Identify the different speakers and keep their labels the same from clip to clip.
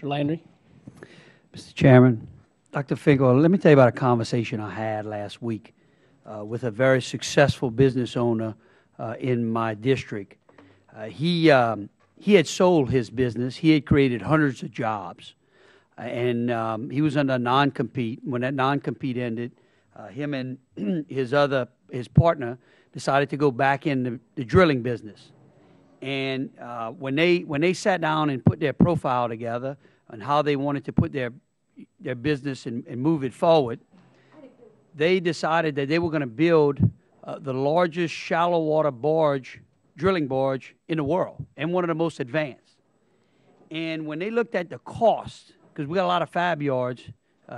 Speaker 1: Mr. Landry.
Speaker 2: Mr. Chairman, Dr. Finkel, let me tell you about a conversation I had last week with a very successful business owner in my district. He had sold his business. He had created hundreds of jobs, and he was under non-compete. When that non-compete ended, him and his partner decided to go back in the drilling business. And when they sat down and put their profile together on how they wanted to put their business and move it forward, they decided that they were going to build the largest shallow water drilling barge in the world, and one of the most advanced. And when they looked at the cost, because we got a lot of fab yards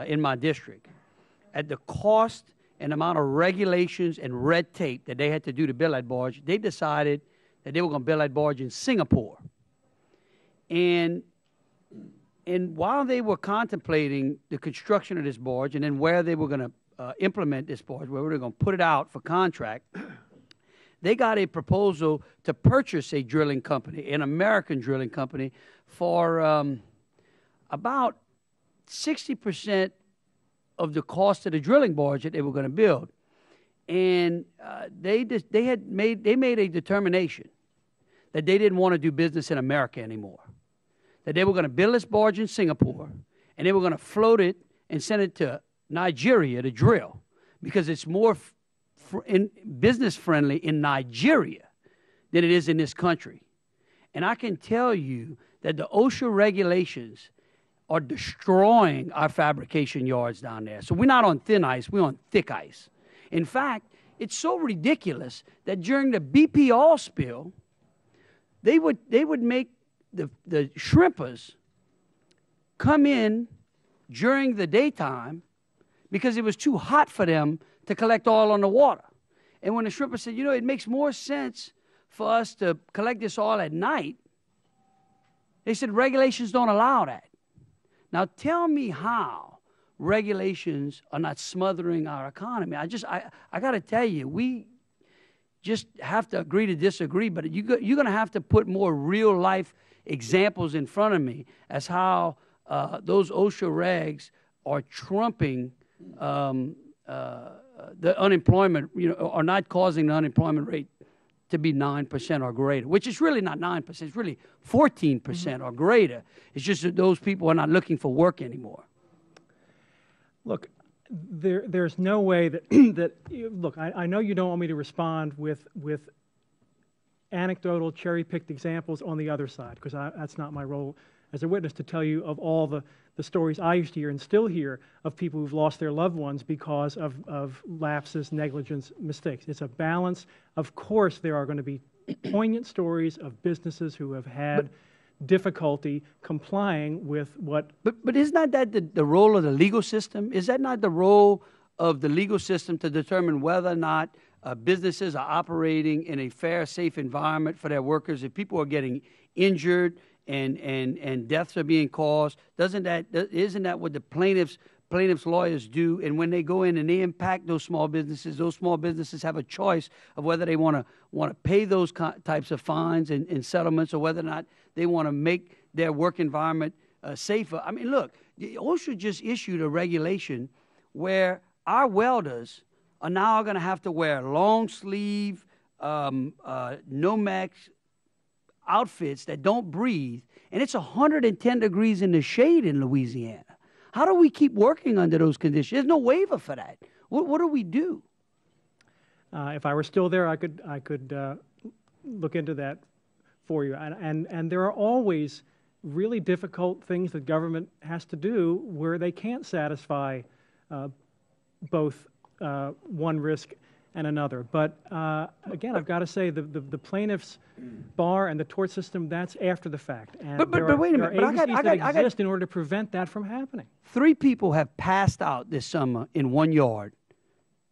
Speaker 2: in my district, at the cost and amount of regulations and red tape that they had to do to build that barge, they decided that they were going to build that barge in Singapore. And while they were contemplating the construction of this barge and then where they were going to implement this barge, where they were going to put it out for contract, they got a proposal to purchase a drilling company, an American drilling company, for about 60% of the cost of the drilling barge that they were going to build. And they made a determination that they didn't want to do business in America anymore, that they were going to build this barge in Singapore, and they were going to float it and send it to Nigeria to drill, because it's more business-friendly in Nigeria than it is in this country. And I can tell you that the OSHA regulations are destroying our fabrication yards down there. So we're not on thin ice, we're on thick ice. In fact, it's so ridiculous that during the BP oil spill, they would make the shrimpers come in during the daytime because it was too hot for them to collect oil on the water. And when the shrimper said, it makes more sense for us to collect this oil at night, they said regulations don't allow that. Now tell me how regulations are not smothering our economy. I got to tell you, we just have to agree to disagree, but you're going to have to put more real-life examples in front of me as how those OSHA regs are trumping the unemployment, are not causing the unemployment rate to be 9% or greater, which is really not 9%, it's really 14% or greater. It's just that those people are not looking for work anymore.
Speaker 3: Look, there's no way that, look, I know you don't want me to respond with anecdotal, cherry-picked examples on the other side, because that's not my role as a witness to tell you of all the stories I used to hear and still hear of people who've lost their loved ones because of lapses, negligence, mistakes. It's a balance. Of course, there are going to be poignant stories of businesses who have had difficulty complying with what...
Speaker 2: But isn't that the role of the legal system? Is that not the role of the legal system to determine whether or not businesses are operating in a fair, safe environment for their workers? If people are getting injured and deaths are being caused, isn't that what the plaintiffs lawyers do? And when they go in and they impact those small businesses have a choice of whether they want to pay those types of fines and settlements, or whether or not they want to make their work environment safer. I mean, look, OSHA just issued a regulation where our welders are now going to have to wear long sleeve, Nomex outfits that don't breathe, and it's 110 degrees in the shade in Louisiana. How do we keep working under those conditions? There's no waiver for that. What do we do?
Speaker 3: If I were still there, I could look into that for you. And there are always really difficult things that government has to do where they can't satisfy both one risk and another. But again, I've got to say the plaintiffs' bar and the tort system, that's after the fact. And
Speaker 2: but wait a minute.
Speaker 3: There are agencies that exist in order to prevent that from happening. 3
Speaker 2: people have passed out this summer in one yard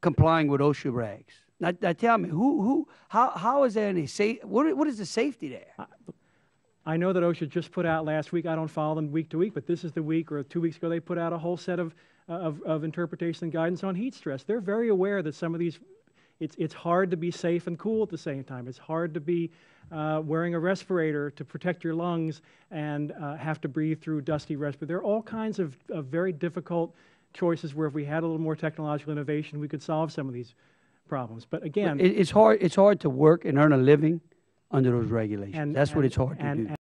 Speaker 2: complying with OSHA regs. Now tell me, how is there any what is the safety there?
Speaker 3: I know that OSHA just put out last week, I don't follow them week to week, but this is the week, or 2 weeks ago, they put out a whole set of interpretation and guidance on heat stress. They're very aware that some of these It's hard to be safe and cool at the same time. It's hard to be wearing a respirator to protect your lungs and have to breathe through dusty respirator. There are all kinds of very difficult choices where if we had a little more technological innovation, we could solve some of these problems. But again,
Speaker 2: it's hard to work and earn a living under those regulations. That's what it's hard to do.